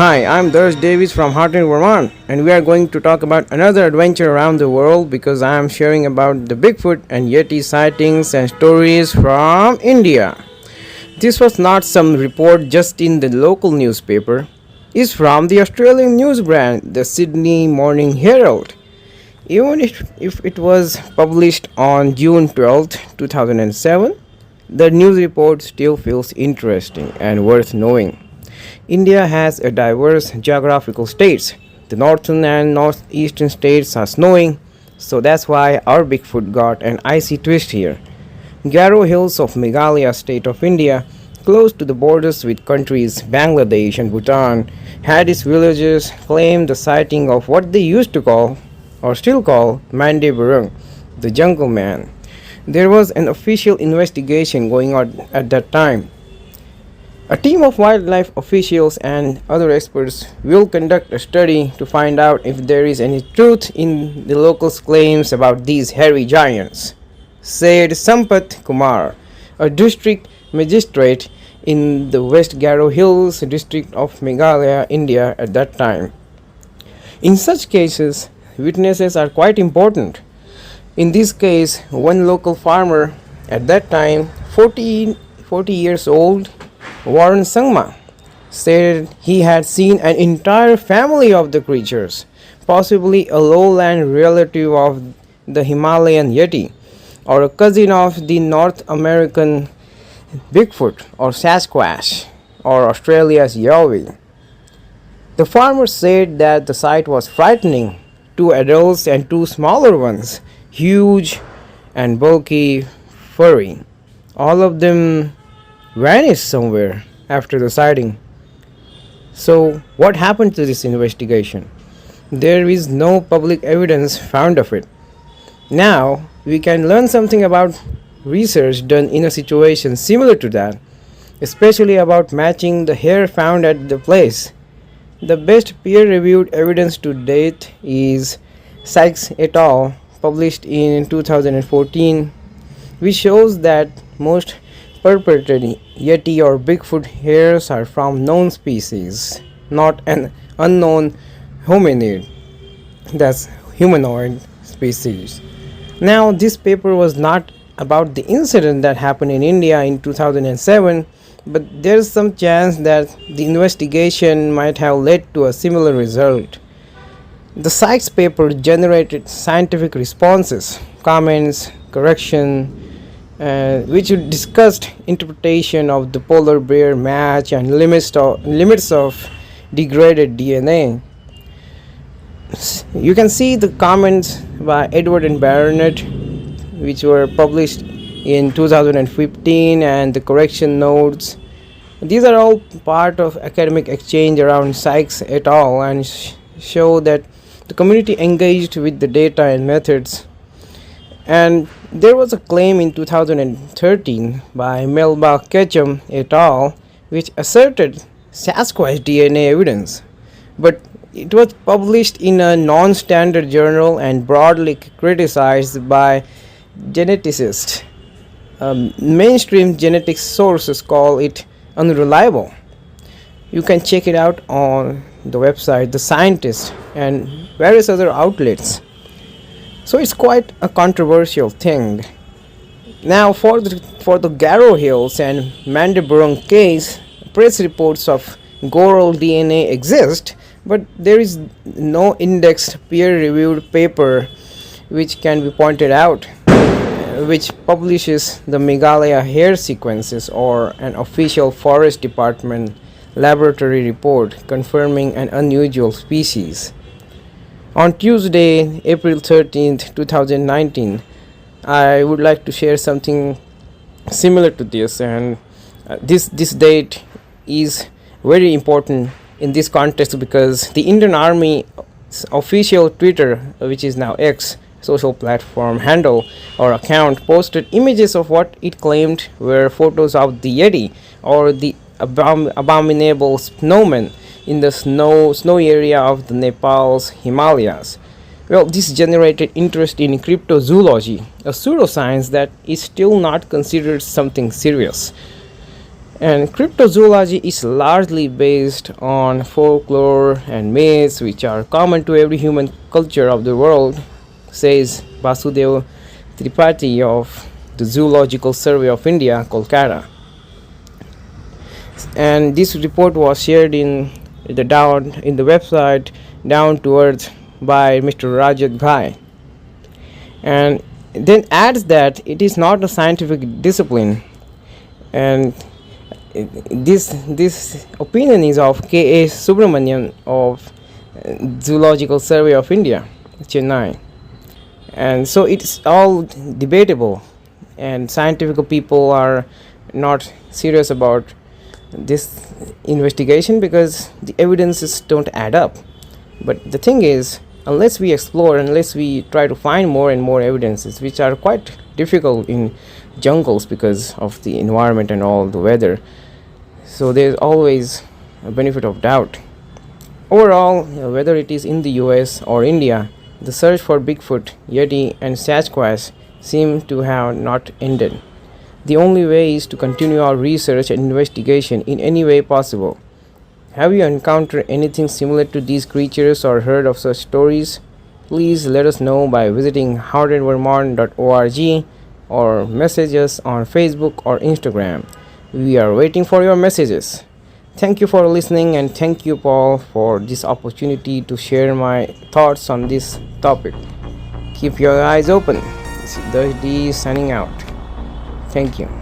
Hi, I'm Darsh Davis from Hartland, Vermont, and we are going to talk about another adventure around the world because I am sharing about the Bigfoot and Yeti sightings and stories from India. This was not some report just in the local newspaper. It's from the Australian news brand, the Sydney Morning Herald. Even if it was published on June 12, 2007, the news report still feels interesting and worth knowing. India has a diverse geographical states. The northern and northeastern states are snowing, so that's why our Bigfoot got an icy twist here. Garo Hills of Meghalaya state of India, close to the borders with countries Bangladesh and Bhutan, had its villagers claim the sighting of what they used to call, or still call, Mande Burung, the jungle man. There was an official investigation going on at that time. A team of wildlife officials and other experts will conduct a study to find out if there is any truth in the locals' claims about these hairy giants, said Sampath Kumar, a district magistrate in the West Garo Hills district of Meghalaya, India at that time. In such cases, witnesses are quite important. In this case, one local farmer, at that time 40 years old, Warren Sangma, said he had seen an entire family of the creatures, possibly a lowland relative of the Himalayan Yeti, or a cousin of the North American Bigfoot or Sasquatch, or Australia's Yowie. The farmer said that the sight was frightening, two adults and two smaller ones, huge and bulky, furry. All of them vanished somewhere after the sighting. So, what happened to this investigation? There is no public evidence found of it. Now, we can learn something about research done in a situation similar to that, especially about matching the hair found at the place. The best peer-reviewed evidence to date is Sykes et al., published in 2014, which shows that most purported Yeti or Bigfoot hairs are from known species, not an unknown hominid, that's humanoid species. Now, this paper was not about the incident that happened in India in 2007, but there's some chance that the investigation might have led to a similar result. The Sykes paper generated scientific responses, comments, correction, which discussed interpretation of the polar bear match and limits of degraded DNA. You can see the comments by Edward and Barnett, which were published in 2015, and the correction notes. These are all part of academic exchange around Sykes et al. And show that the community engaged with the data and methods. And there was a claim in 2013 by Melba Ketchum et al., which asserted Sasquatch DNA evidence, but it was published in a non-standard journal and broadly criticized by geneticists. Mainstream genetics sources call it unreliable. You can check it out on the website The Scientist and various other outlets. So it's quite a controversial thing. Now, for the Garo Hills and Mandiburung case, press reports of Goral DNA exist, but there is no indexed peer-reviewed paper which can be pointed out, which publishes the Meghalaya hair sequences or an official Forest Department laboratory report confirming an unusual species. On Tuesday, April 13th, 2019, I would like to share something similar to this, and this date is very important in this context because the Indian Army's official Twitter, which is now X, social platform handle or account, posted images of what it claimed were photos of the Yeti or the abominable snowman in the snowy area of the Nepal's Himalayas. Well, this generated interest in cryptozoology, a pseudoscience that is still not considered something serious. And cryptozoology is largely based on folklore and myths which are common to every human culture of the world, says Basudev Tripathi of the Zoological Survey of India, Kolkata. And this report was shared in the website Down to Earth by Mr. Rajat Ghai, and then adds that it is not a scientific discipline. And this opinion is of K.A. Subramanian of Zoological Survey of India, Chennai. And so it's all debatable, and scientific people are not serious about this investigation because the evidences don't add up. But the thing is, unless we explore, unless we try to find more and more evidences, which are quite difficult in jungles because of the environment and all the weather, so there's always a benefit of doubt. Overall, whether it is in the US or India, the search for Bigfoot, Yeti, and Sasquatch seem to have not ended. The only way is to continue our research and investigation in any way possible. Have you encountered anything similar to these creatures or heard of such stories? Please let us know by visiting heartedvermont.org or message us on Facebook or Instagram. We are waiting for your messages. Thank you for listening, and thank you, Paul, for this opportunity to share my thoughts on this topic. Keep your eyes open. This is Dashdi signing out. Thank you.